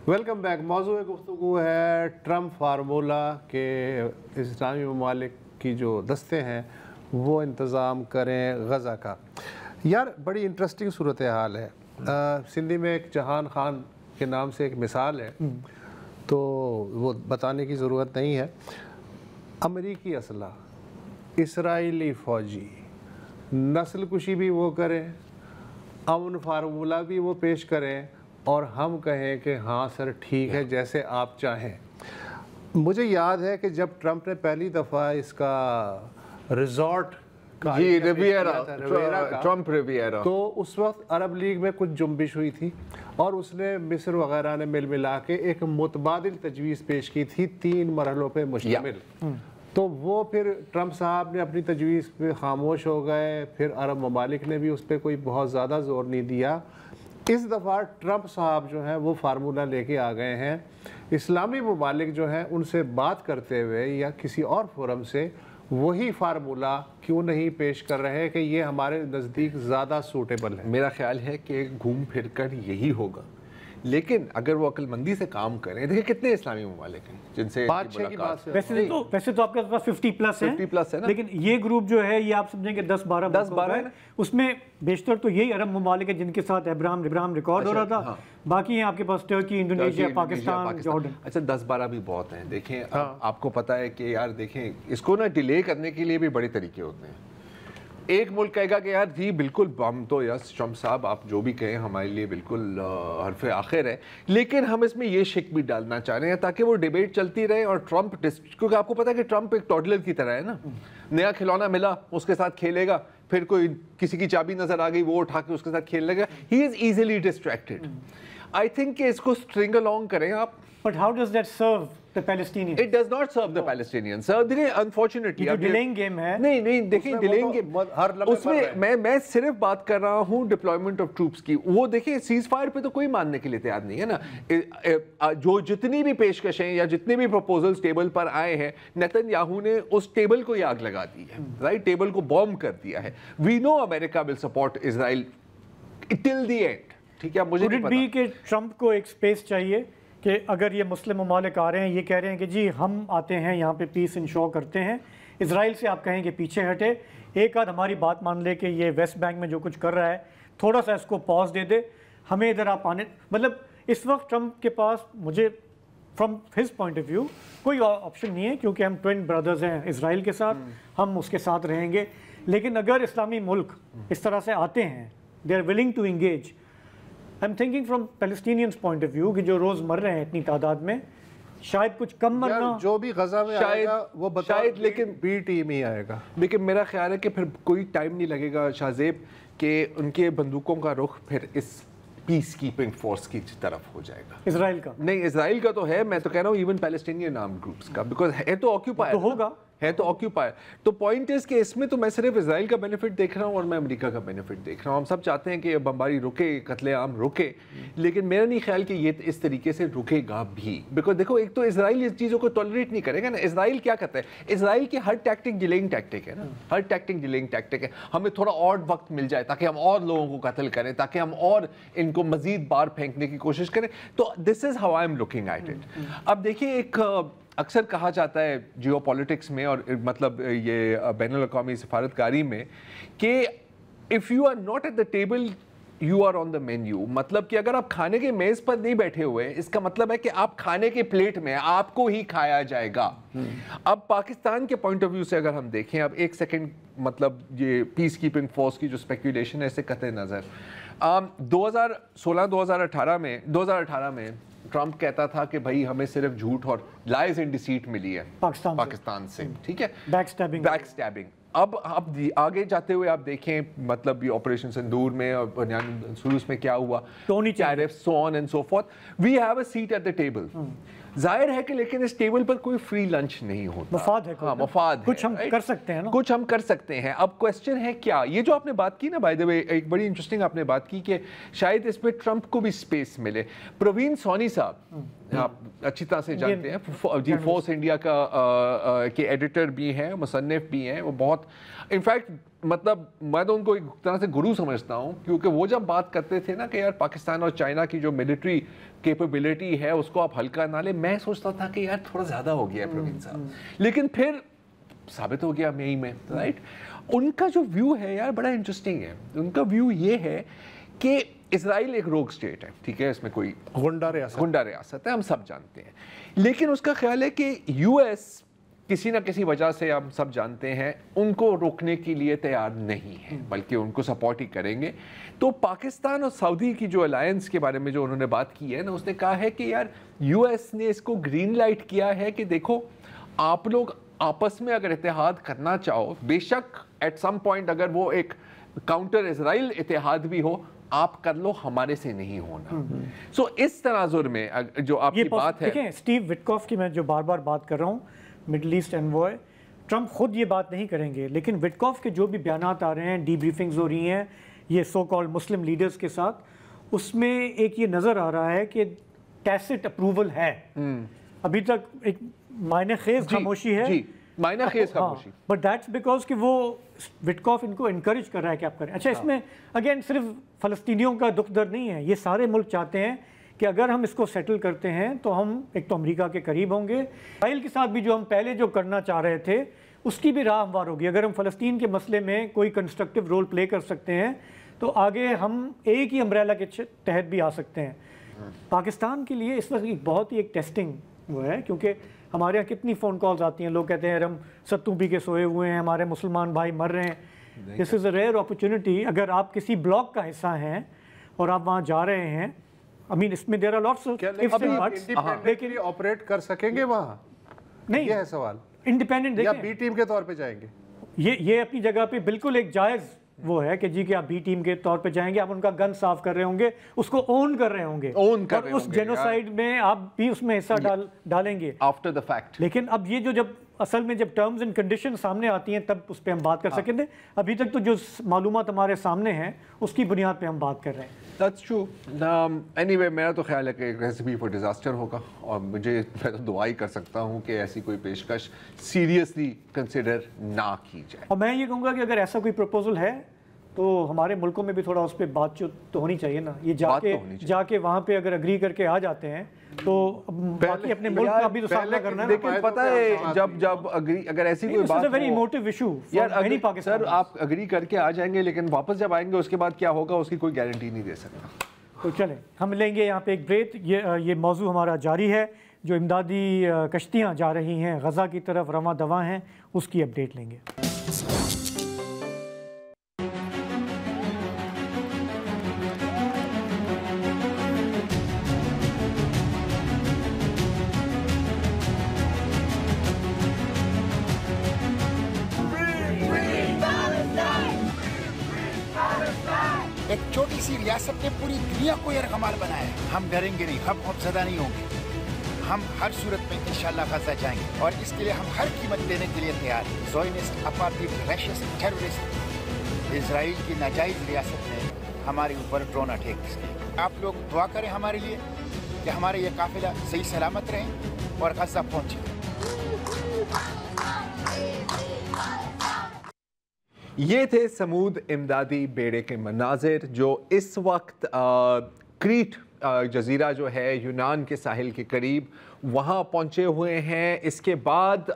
Welcome back. موضوع گفتگو ہے ٹرمپ فارمولہ کے اسلامی ممالک کی جو دستے ہیں وہ انتظام کریں غزہ کا. یار بڑی انٹرسٹنگ صورتحال ہے. سندھی میں ایک جہان خان کے نام سے ایک مثال ہے تو وہ بتانے کی ضرورت نہیں ہے. امریکی اسلحہ، اسرائیلی فوجی، نسل کشی بھی وہ کریں، امن فارمولہ بھی وہ پیش کریں اور ہم کہیں کہ ہاں سر ٹھیک ہے جیسے آپ چاہیں. مجھے یاد ہے کہ جب ٹرمپ نے پہلی دفعہ اس کا ریزورٹ ٹرمپ ریویرا تو اس وقت عرب لیگ میں کچھ جنبش ہوئی تھی اور اس نے مصر وغیرہ نے مل ملا کے ایک متبادل تجویز پیش کی تھی 3 مرحلوں پہ مشتمل. تو وہ پھر ٹرمپ صاحب نے اپنی تجویز پہ خاموش ہو گئے، پھر عرب ممالک نے بھی اس پہ کوئی بہت زیادہ زور نہیں دیا. اس دفعہ ٹرمپ صاحب جو ہیں وہ فارمولہ لے کے آ گئے ہیں. اسلامی ممالک جو ہیں ان سے بات کرتے ہوئے یا کسی اور فورم سے وہی فارمولہ کیوں نہیں پیش کر رہے کہ یہ ہمارے نزدیک زیادہ سوٹیبل ہے. میرا خیال ہے کہ گھوم پھر کر یہی ہوگا، لیکن اگر وہ عقل مندی سے کام کریں. دیکھیں کتنے اسلامی ممالک ہیں جن سے 5-6 کی بات ہے. ویسے تو آپ کے پاس 50+ ہے نا، لیکن یہ گروپ جو ہے یہ آپ سمجھیں کہ 10-12 ہے. اس میں بیشتر تو یہی عرب ممالک ہیں جن کے ساتھ ابراہم ریکارڈ ہو رہا تھا. باقی ہیں آپ کے پاس ترکی، انڈونیشیا، پاکستان، جارڈن. اچھا 10-12 بھی بہت ہیں. دیکھیں آپ کو پتا ہے کہ یار دیکھیں اس کو نا ڈیلے کرنے کے لیے بھی بڑے طریقے ہوتے ہیں. ایک ملک کہے گا کہ یار جی بالکل ہم تو یس ٹرمپ صاحب آپ جو بھی کہیں ہمارے لیے بالکل حرف آخر ہے، لیکن ہم اس میں یہ شک بھی ڈالنا چاہ رہے ہیں تاکہ وہ ڈیبیٹ چلتی رہے. اور ٹرمپ کیونکہ آپ کو پتا ہے کہ ٹرمپ ایک ٹوڈلر کی طرح ہے نا، نیا کھلونا ملا اس کے ساتھ کھیلے گا، پھر کوئی کسی کی چابی نظر آ گئی وہ اٹھا کے اس کے ساتھ کھیلنے لگا. He is easily distracted. I think کہ اس کو اسٹرنگ along کریں آپ. But how does that serve the Palestinians? It does not serve the Palestinians. Sir, دیکھیں unfortunately یہ ڈیلنگ گیم ہے. نہیں دیکھیں ڈیلنگ گیم اس میں میں صرف بات کر رہا ہوں ڈپلائمنٹ آف ٹروپس کی. وہ دیکھیں سیز فائر پہ تو کوئی ماننے کے لیے تیار نہیں ہے نا. جو جتنی بھی پیشکشیں یا جتنے بھی پروپوزلز ٹیبل پر آئے ہیں نتن یاہو نے اس ٹیبل کو ہی آگ لگا دی ہے. رائٹ، ٹیبل کو بوم کر دیا ہے. We know America will support Israel till the end. ٹھیک ہے، مجھے نہیں پتا کہ ٹرمپ کو ایک سپیس چاہیے کہ اگر یہ مسلم ممالک آ رہے ہیں یہ کہہ رہے ہیں کہ جی ہم آتے ہیں یہاں پہ پیس انشور کرتے ہیں، اسرائیل سے آپ کہیں کہ پیچھے ہٹے، ایک آدھ ہماری بات مان لے کہ یہ ویسٹ بینک میں جو کچھ کر رہا ہے تھوڑا سا اس کو پاز دے دے، ہمیں ادھر آپ آنے. مطلب اس وقت ٹرمپ کے پاس مجھے from his point of view کوئی آپشن نہیں ہے، کیونکہ ہم ٹوئن بردرز ہیں اسرائیل کے ساتھ، ہم اس کے ساتھ رہیں گے. لیکن اگر اسلامی ملک اس طرح سے آتے ہیں they are willing to engage. I'm thinking from Palestinians point of view کہ جو روز مر رہے ہیں اتنی تعداد میں، شاید کچھ کم مرنا جو بھی غزہ میں آئے گا وہ شاید، لیکن بی ٹیم ہی آئے گا. لیکن میرا خیال ہے کہ پھر کوئی ٹائم نہیں لگے گا شاہ زیب کہ ان کے بندوقوں کا رخ پھر اس پیس کیپنگ فورس کی طرف ہو جائے گا. اسرائیل کا نہیں، اسرائیل کا تو ہے، میں تو کہہ رہا ہوں ایون پیلسٹینین آرمڈ گروپس کا، بیکاز ہے تو آکیوپائر ہوگا، ہے تو آکیوپائر. تو پوائنٹ اس کہ اس میں تو میں صرف اسرائیل کا بینیفٹ دیکھ رہا ہوں اور میں امریکہ کا بینیفٹ دیکھ رہا ہوں. ہم سب چاہتے ہیں کہ بمباری رکے، قتل عام رکے، لیکن میرا نہیں خیال کہ یہ اس طریقے سے رکے گا بھی. بیکاز دیکھو ایک تو اسرائیل اس چیزوں کو ٹالریٹ نہیں کرے گا نا. اسرائیل کیا کرتا ہے، اسرائیل کی ہر ٹیکٹک ڈیلنگ ٹیکٹک ہے نا، ہر ٹیکٹک ڈیلنگ ٹیکٹک ہے. ہمیں تھوڑا اور وقت مل جائے تاکہ ہم اور لوگوں کو قتل کریں، تاکہ ہم اور ان کو مزید بار پھینکنے کی کوشش کریں. تو this is how I am looking at it. اب دیکھیے ایک اکثر کہا جاتا ہے جیو پالیٹکس میں اور مطلب یہ بین الاقوامی سفارتکاری میں کہ if you are not at the table you are on the menu. مطلب کہ اگر آپ کھانے کے میز پر نہیں بیٹھے ہوئے اس کا مطلب ہے کہ آپ کھانے کے پلیٹ میں آپ کو ہی کھایا جائے گا. اب پاکستان کے پوائنٹ آف ویو سے اگر ہم دیکھیں، اب ایک سیکنڈ مطلب یہ پیس کیپنگ فورس کی جو اسپیکولیشن ہے اس سے قطع نظر 2018 میں ٹرمپ کہتا تھا کہ بھائی ہمیں صرف جھوٹ اور لائز اینڈ ڈیسیٹ ملی ہے پاکستان سے. ٹھیک ہے، بیک سٹیبنگ. اب آگے جاتے ہوئے آپ دیکھیں مطلب یہ آپریشن سندور میں اور بنیان سروس میں کیا ہوا، ٹونی tariff so on and so forth. We have a seat at the table. ظاہر ہے کہ لیکن اس ٹیبل پر کوئی فری لنچ نہیں ہوتا. مفاد ہے، ہاں مفاد، کچھ ہم کر سکتے ہیں نا، کچھ ہم کر سکتے ہیں. اب کوسچن ہے کیا، یہ جو آپ نے بات کی نا بائی دا وے ایک بڑی انٹرسٹنگ آپ نے بات کی کہ شاید اس میں ٹرمپ کو بھی اسپیس ملے. پروین سونی صاحب آپ اچھی طرح سے جانتے ہیں جی، فورس انڈیا کا کے ایڈیٹر بھی ہیں، مصنف بھی ہیں. وہ بہت انفیکٹ مطلب میں تو ان کو ایک طرح سے گرو سمجھتا ہوں، کیونکہ وہ جب بات کرتے تھے نا کہ یار پاکستان اور چائنا کی جو ملٹری کیپیبلٹی ہے اس کو آپ ہلکا نہ لیں، میں سوچتا تھا کہ یار تھوڑا زیادہ ہو گیا ہے پروین صاحب، لیکن پھر ثابت ہو گیا مئی میں، رائٹ. ان کا جو ویو ہے یار بڑا انٹرسٹنگ ہے. ان کا ویو یہ ہے کہ اسرائیل ایک روگ اسٹیٹ ہے، ٹھیک ہے، اس میں کوئی گنڈا ریاست ہے، ہم سب جانتے ہیں، لیکن اس کا خیال ہے کہ یو ایس کسی نہ کسی وجہ سے ہم سب جانتے ہیں ان کو روکنے کے لیے تیار نہیں ہے، بلکہ ان کو سپورٹ ہی کریں گے. تو پاکستان اور سعودی کی جو الائنس کے بارے میں جو انہوں نے بات کی ہے نا، اس نے کہا ہے کہ یار یو ایس نے اس کو گرین لائٹ کیا ہے کہ دیکھو آپ لوگ آپس میں اگر اتحاد کرنا چاہو، بے شک ایٹ سم پوائنٹ اگر وہ ایک کاؤنٹر اسرائیل اتحاد بھی ہو، آپ کر لو، ہمارے سے نہیں ہونا. سو اس تناظر میں جو آپ کی بات ہے، دیکھیں اسٹیو وٹکوف کی میں جو بار بار بات کر رہا ہوں، مڈل ایسٹ انوائے، ٹرمپ خود یہ بات نہیں کریں گے، لیکن وٹکوف کے جو بھی بیانات آ رہے ہیں، ڈی بریفنگز ہو رہی ہیں یہ سو کال مسلم لیڈرز کے ساتھ، اس میں ایک یہ نظر آ رہا ہے کہ ٹیسٹ اپروول ہے. ابھی تک ایک معنی خیز خاموشی ہے، معنی خیز خاموشی، بٹ دیٹس بیکاز کہ وہ وٹکوف ان کو انکریج کر رہا ہے کہ آپ کریں. اچھا، اس میں اگین صرف فلسطینیوں کا دکھ درد نہیں ہے، یہ سارے ملک چاہتے ہیں کہ اگر ہم اس کو سیٹل کرتے ہیں تو ہم ایک تو امریکہ کے قریب ہوں گے، اسرائیل کے ساتھ بھی جو ہم پہلے جو کرنا چاہ رہے تھے اس کی بھی راہ ہموار ہوگی. اگر ہم فلسطین کے مسئلے میں کوئی کنسٹرکٹیو رول پلے کر سکتے ہیں تو آگے ہم ایک ہی امبریلا کے تحت بھی آ سکتے ہیں. پاکستان کے لیے اس وقت بہت ہی ایک ٹیسٹنگ وہ ہے، کیونکہ ہمارے یہاں کتنی فون کالز آتی ہیں، لوگ کہتے ہیں ہم ستوں پی کے سوئے ہوئے ہیں، ہمارے مسلمان بھائی مر رہے ہیں. دس از اے ریئر اپرچونٹی. اگر آپ کسی بلاک کا حصہ ہیں اور آپ وہاں جا رہے ہیں، I mean اس میں there are lots of ifs and buts، لیکن آپریٹ کر سکیں گے وہاں؟ نہیں، یہ ہے سوال. انڈیپینڈنٹ یا دیکھیں، بی ٹیم کے طور پہ جائیں گے؟ یہ اپنی جگہ پہ بالکل ایک جائز وہ ہے کہ جی کہ آپ بی ٹیم کے طور پہ جائیں گے، آپ ان کا گن صاف کر رہے ہوں گے، اس کو اون کر رہے ہوں گے، اور اس جینوسائیڈ میں آپ بھی اس میں حصہ ڈالیں گے آفٹر دا فیکٹ. لیکن اب یہ جو جب اصل میں جب ٹرمز اینڈ کنڈیشن سامنے آتی ہیں تب اس پہ ہم بات کر سکیں گے. ابھی تک تو جو معلومات ہمارے سامنے ہیں اس کی بنیاد پہ ہم بات کر رہے ہیں. That's true. Anyway, میرا تو خیال ہے کہ ایک ریسیپی فار ڈیزاسٹر ہوگا، اور میں تو دعا ہی کر سکتا ہوں کہ ایسی کوئی پیشکش سیریسلی کنسیڈر نہ کی جائے. اور میں یہ کہوں گا کہ اگر ایسا کوئی پروپوزل ہے تو ہمارے ملکوں میں بھی تھوڑا اس پہ بات چیت تو ہونی چاہیے نا. یہ جا کے وہاں پہ اگر اگری کر کے آ جاتے ہیں تو باقی اپنے ملک کا بھی تو سامنا کرنا ہے. لیکن پتہ ہے جب اگر ایسی کوئی بات ویری ایموٹیو ایشو سر، آپ اگری کر کے آ جائیں گے لیکن واپس جب آئیں گے اس کے بعد کیا ہوگا اس کی کوئی گارنٹی نہیں دے سکتا. تو چلیں ہم لیں گے یہاں پہ ایک بریک. یہ موضوع ہمارا جاری ہے. جو امدادی کشتیاں جا رہی ہیں غزہ کی طرف رواں دواں ہیں، اس کی اپڈیٹ لیں گے. ایک چھوٹی سی ریاست نے پوری دنیا کو یرغمال بنایا ہے. ہم ڈریں گے نہیں، ہم خوفزدہ نہیں ہوں گے. ہم ہر صورت میں انشاءاللہ غزہ جائیں گے اور اس کے لیے ہم ہر قیمت دینے کے لیے تیار ہیں. زائونسٹ، اپارٹھائڈ، ریشسٹ، ٹیررسٹ اسرائیل کی ناجائز ریاست نے ہمارے اوپر ڈرون اٹیک کیے. آپ لوگ دعا کریں ہمارے لیے کہ ہمارے یہ قافلہ صحیح سلامت رہیں اور غزہ پہنچے. یہ تھے سمود امدادی بیڑے کے مناظر جو اس وقت کریٹ جزیرہ جو ہے یونان کے ساحل کے قریب وہاں پہنچے ہوئے ہیں. اس کے بعد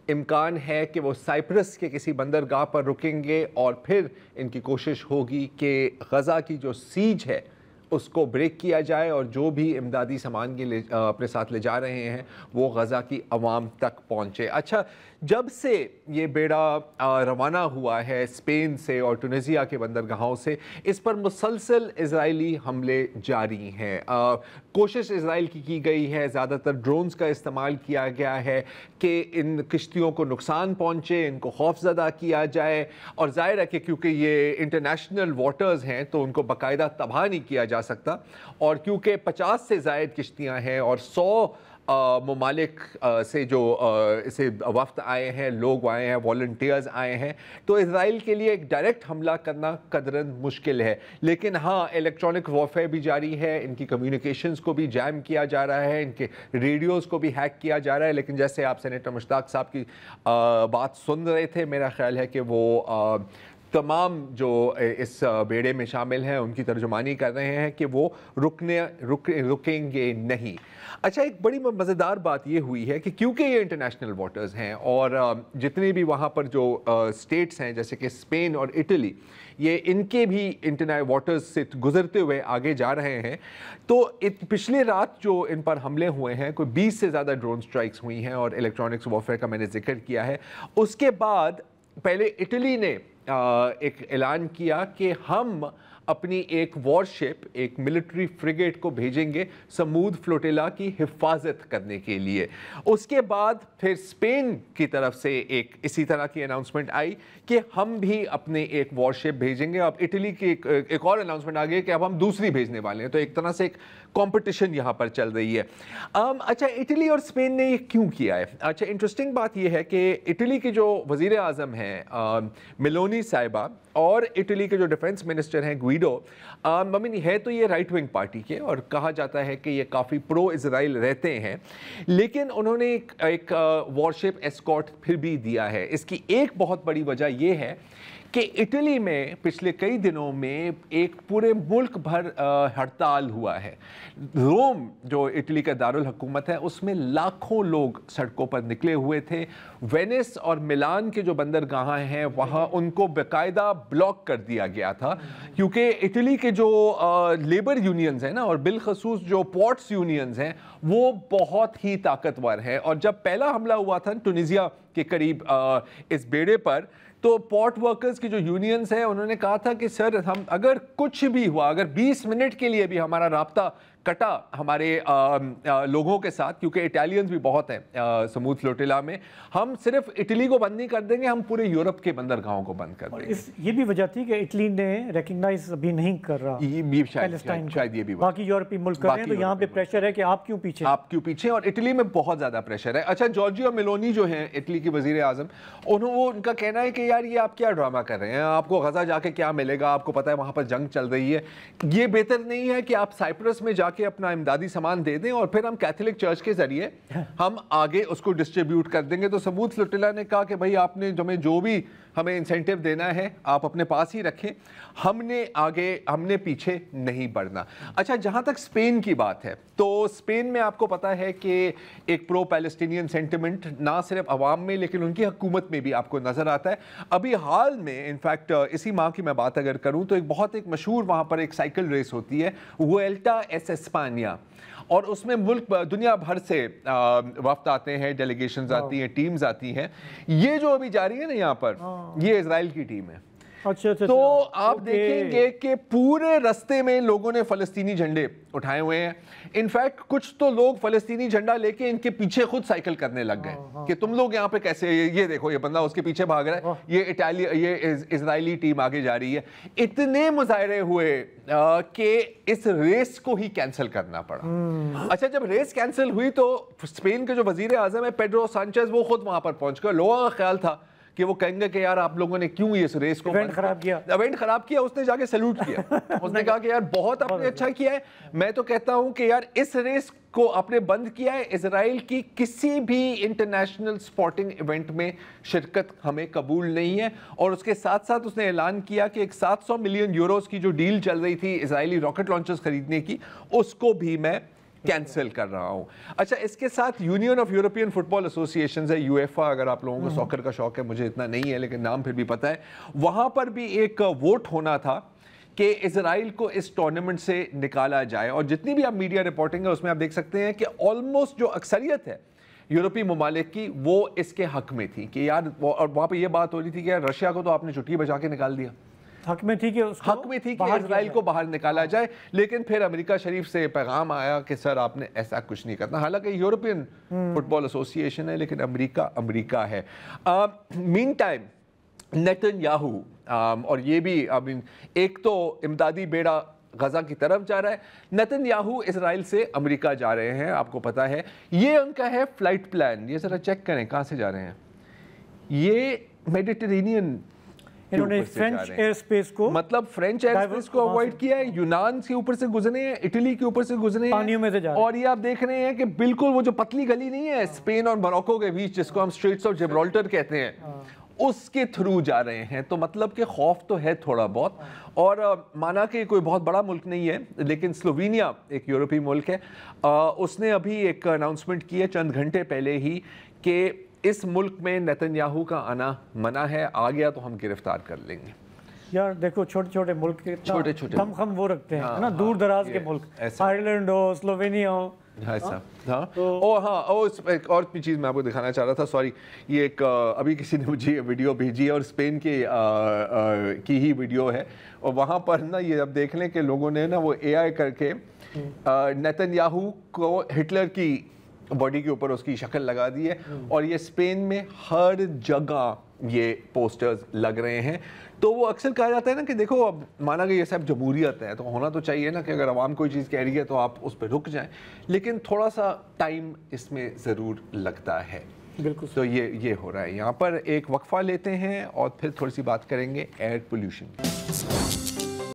امکان ہے کہ وہ سائپرس کے کسی بندرگاہ پر رکیں گے اور پھر ان کی کوشش ہوگی کہ غزہ کی جو سیج ہے اس کو بریک کیا جائے اور جو بھی امدادی سامان کے اپنے ساتھ لے جا رہے ہیں وہ غزہ کی عوام تک پہنچے. اچھا، جب سے یہ بیڑا روانہ ہوا ہے اسپین سے اور ٹونیزیا کے بندرگاہوں سے، اس پر مسلسل اسرائیلی حملے جاری ہیں. کوشش اسرائیل کی گئی ہے، زیادہ تر ڈرونز کا استعمال کیا گیا ہے کہ ان کشتیوں کو نقصان پہنچے، ان کو خوف زدہ کیا جائے. اور ظاہر ہے کہ کیونکہ یہ انٹرنیشنل واٹرز ہیں تو ان کو باقاعدہ تباہ نہیں کیا جا سکتا، اور کیونکہ 50 سے زائد کشتیاں ہیں اور 100 ممالک سے جو اسے وفد آئے ہیں, لوگ آئے ہیں, والنٹیئرز آئے ہیں, تو اسرائیل کے لیے ایک ڈائریکٹ حملہ کرنا قدراً مشکل ہے. لیکن ہاں الیکٹرانک وارفیئر بھی جاری ہے, ان کی کمیونیکیشنز کو بھی جیم کیا جا رہا ہے, ان کے ریڈیوز کو بھی ہیک کیا جا رہا ہے. لیکن جیسے آپ سینیٹر مشتاق صاحب کی بات سن رہے تھے, میرا خیال ہے کہ وہ تمام جو اس بیڑے میں شامل ہیں ان کی ترجمانی کر رہے ہیں کہ وہ رکیں گے نہیں. اچھا, ایک بڑی مزیدار بات یہ ہوئی ہے کہ کیونکہ یہ انٹرنیشنل واٹرز ہیں اور جتنے بھی وہاں پر جو اسٹیٹس ہیں جیسے کہ اسپین اور اٹلی, یہ ان کے بھی انٹرنیشنل واٹرز سے گزرتے ہوئے آگے جا رہے ہیں, تو پچھلے رات جو ان پر حملے ہوئے ہیں, کوئی 20 سے زیادہ ڈرون سٹرائکس ہوئی ہیں اور الیکٹرانکس وارفیئر کا میں نے ذکر کیا ہے. اس کے بعد پہلے اٹلی نے ایک اعلان کیا کہ ہم اپنی ایک وارشپ, ایک ملٹری فریگیٹ کو بھیجیں گے سمود فلوٹیلا کی حفاظت کرنے کے لیے. اس کے بعد پھر اسپین کی طرف سے ایک اسی طرح کی اناؤنسمنٹ آئی کہ ہم بھی اپنے ایک وارشپ بھیجیں گے. اب اٹلی کی ایک اور اناؤنسمنٹ آ گئی کہ اب ہم دوسری بھیجنے والے ہیں. تو ایک طرح سے ایک کمپٹیشن یہاں پر چل رہی ہے. اچھا, اٹلی اور اسپین نے یہ کیوں کیا ہے؟ اچھا, انٹرسٹنگ بات یہ ہے کہ اٹلی کے جو وزیر اعظم ہیں میلونی صاحبہ اور اٹلی کے جو ڈیفنس منسٹر ہیں گویڈو, ہے تو یہ رائٹ ونگ پارٹی کے اور کہا جاتا ہے کہ یہ کافی پرو اسرائیل رہتے ہیں, لیکن انہوں نے ایک وارشپ ایسکارٹ پھر بھی دیا ہے. اس کی ایک بہت بڑی وجہ یہ ہے کہ اٹلی میں پچھلے کئی دنوں میں ایک پورے ملک بھر ہڑتال ہوا ہے. روم جو اٹلی کا دارالحکومت ہے اس میں لاکھوں لوگ سڑکوں پر نکلے ہوئے تھے. وینس اور ملان کے جو بندرگاہ ہیں وہاں ان کو باقاعدہ بلاک کر دیا گیا تھا, کیونکہ اٹلی کے جو لیبر یونینز ہیں نا, اور بالخصوص جو پورٹس یونینز ہیں, وہ بہت ہی طاقتور ہیں. اور جب پہلا حملہ ہوا تھا ٹونیزیا کے قریب اس بیڑے پر, تو پورٹ ورکرز کی جو یونینز ہیں انہوں نے کہا تھا کہ سر ہم اگر کچھ بھی ہوا, اگر 20 منٹ کے لیے بھی ہمارا رابطہ کٹا ہمارے لوگوں کے ساتھ, کیونکہ اٹالینز بھی بہت ہیں سمود فلوٹیلا میں, ہم صرف اٹلی کو بند نہیں کر دیں گے, ہم پورے یورپ کے بندرگاہوں کو بند کر دیں گے. یہ بھی وجہ تھی کہ اٹلی نے ریکگنائز ابھی نہیں کر رہا شاید یہ بھی باقی یورپی ملک کر رہے ہیں, تو یہاں پہ پریشر ہے کہ آپ کیوں پیچھے, اور اٹلی میں بہت زیادہ پریشر ہے. اچھا, جارجیا میلونی جو ہیں اٹلی کی وزیر اعظم, ان کا کہنا ہے کہ یار یہ آپ کیا ڈرامہ کر رہے ہیں, آپ کو غزہ جا کے کیا ملے گا, آپ کو پتہ ہے وہاں پر جنگ چل رہی ہے. یہ بہتر نہیں ہے کہ آپ سائپرس میں جا کے اپنا امدادی سامان دے دیں اور پھر ہم کیتھولک چرچ کے ذریعے ہم آگے اس کو ڈسٹریبیوٹ کر دیں گے. تو سمود فلوٹیلا نے کہا کہ بھائی آپ نے جو بھی ہمیں انسینٹیو دینا ہے آپ اپنے پاس ہی رکھیں, ہم نے پیچھے نہیں بڑھنا. اچھا, جہاں تک اسپین کی بات ہے, تو اسپین میں آپ کو پتا ہے کہ ایک پرو پیلسٹینین سینٹیمنٹ نہ صرف عوام میں لیکن ان کی حکومت میں بھی آپ کو نظر آتا ہے. ابھی حال میں انفیکٹ اسی ماہ کی میں بات اگر کروں تو ایک مشہور وہاں پر ایک سائیکل ریس ہوتی ہے, ویلٹا ایس اسپانیا, اور اس میں ملک دنیا بھر سے وفد آتے ہیں, ڈیلیگیشنز آتی ہیں, ٹیمز آتی ہیں. یہ جو ابھی جاری ہے نا یہاں پر, یہ اسرائیل کی ٹیم ہے. تو آپ دیکھیں گے کہ پورے رستے میں لوگوں نے فلسطینی جھنڈے اٹھائے ہوئے ہیں. انفیکٹ کچھ تو لوگ فلسطینی جھنڈا لے کے ان کے پیچھے خود سائیکل کرنے لگ گئے کہ تم لوگ یہاں پہ کیسے, یہ دیکھو یہ بندہ اس کے پیچھے بھاگ رہا ہے, یہ اسرائیلی ٹیم آگے جا رہی ہے. اتنے مظاہرے ہوئے کہ اس ریس کو ہی کینسل کرنا پڑا. اچھا, جب ریس کینسل ہوئی تو اسپین کے جو وزیر اعظم ہے پیڈرو سانچیز, وہ خود وہاں پر پہنچ گئے. لوگوں کا خیال تھا کہ وہ کہیں گے کہ یار آپ لوگوں نے کیوں اس ریس کو ایونٹ خراب کیا. اس نے جا کے سیلوٹ کیا, اس نے کہا کہ یار بہت آپ نے اچھا کیا ہے. میں تو کہتا ہوں کہ یار اس ریس کو آپ نے بند کیا ہے, اسرائیل کی کسی بھی انٹرنیشنل سپورٹنگ ایونٹ میں شرکت ہمیں قبول نہیں ہے. اور اس کے ساتھ ساتھ اس نے اعلان کیا کہ ایک 700 ملین یوروز کی جو ڈیل چل رہی تھی اسرائیلی راکٹ لانچرز خریدنے کی, اس کو بھی میں کینسل کر رہا ہوں. اچھا, اس کے ساتھ union of European football associations ہے, UEFA, اگر آپ لوگوں کو ساکر کا شوق ہے, مجھے اتنا نہیں ہے لیکن نام پھر بھی پتہ ہے, وہاں پر بھی ایک ووٹ ہونا تھا کہ اسرائیل کو اس ٹورنامنٹ سے نکالا جائے. اور جتنی بھی آپ میڈیا رپورٹنگ ہے اس میں آپ دیکھ سکتے ہیں کہ آلموسٹ جو اکثریت ہے یورپی ممالک کی وہ اس کے حق میں تھی کہ یار, اور وہاں پہ یہ بات ہو رہی تھی کہ یار رشیا کو تو آپ نے چٹکی بجا کے نکال دیا, حق میں تھی کہ اسرائیل کو باہر نکالا جائے. لیکن پھر امریکہ شریف سے پیغام آیا کہ سر آپ نے ایسا کچھ نہیں کرنا. حالانکہ یورپین فٹبال ایسوسیشن ہے لیکن امریکہ ہے. مین ٹائم نیتن یاہو, اور یہ بھی ایک تو امدادی بیڑا غزہ کی طرف جا رہا ہے. نیتن-یاہو اسرائیل سے امریکہ جا رہے ہیں, آپ کو پتا ہے. یہ ان کا ہے فلائٹ پلان, یہ ذرا چیک کریں کہاں سے جا رہے ہیں. یہ میڈیٹرینین انہوں نے فرینچ ایئر اسپیس کو, مطلب فرینچ ایئر اسپیس کو اوائڈ کیا ہے, یونان کے اوپر سے گزرے ہیں, اٹلی کے اوپر سے گزرے ہیں, اور یہ آپ دیکھ رہے ہیں کہ بالکل وہ جو پتلی گلی نہیں ہے اسپین اور موروکو کے بیچ, جس کو ہم اسٹریٹس آف جبرالٹر کہتے ہیں, اس کے تھرو جا رہے ہیں. تو مطلب کہ خوف تو ہے تھوڑا بہت, اور مانا کہ کوئی بہت بڑا ملک نہیں ہے, لیکن سلووینیا ایک یورپی ملک ہے, اس نے ابھی ایک اناؤنسمنٹ کی ہے چند گھنٹے پہلے ہی کہ اس ملک میں نیتن-یاہو کا آنا منع ہے, آ گیا تو ہم گرفتار کر لیں گے. یار دیکھو چھوٹے چھوٹے ملک کے چھوٹے چھوٹے ہم وہ رکھتے ہیں نا, دور دراز کے ملک, آئرلینڈ ہو, سلووینیا ہو. ایک اور بھی چیز میں آپ کو دکھانا چاہ رہا تھا, سوری, یہ ایک ابھی کسی نے مجھے ویڈیو بھیجی ہے, اور اسپین کی ہی ویڈیو ہے, اور وہاں پر نا یہ اب دیکھ لیں کہ لوگوں نے نا وہ اے آئی کر کے نیتن-یاہو کو ہٹلر کی باڈی کے اوپر اس کی شکل لگا دی ہے, اور یہ اسپین میں ہر جگہ یہ پوسٹرز لگ رہے ہیں. تو وہ اکثر کہا جاتا ہے نا کہ دیکھو اب مانا کہ یہ سب جمہوریت ہے, تو ہونا تو چاہیے نا کہ اگر عوام کوئی چیز کہہ رہی ہے تو آپ اس پہ رک جائیں, لیکن تھوڑا سا ٹائم اس میں ضرور لگتا ہے. بالکل. تو یہ ہو رہا ہے. یہاں پر ایک وقفہ لیتے ہیں اور پھر تھوڑی سی بات کریں گے ایئر پولیوشن.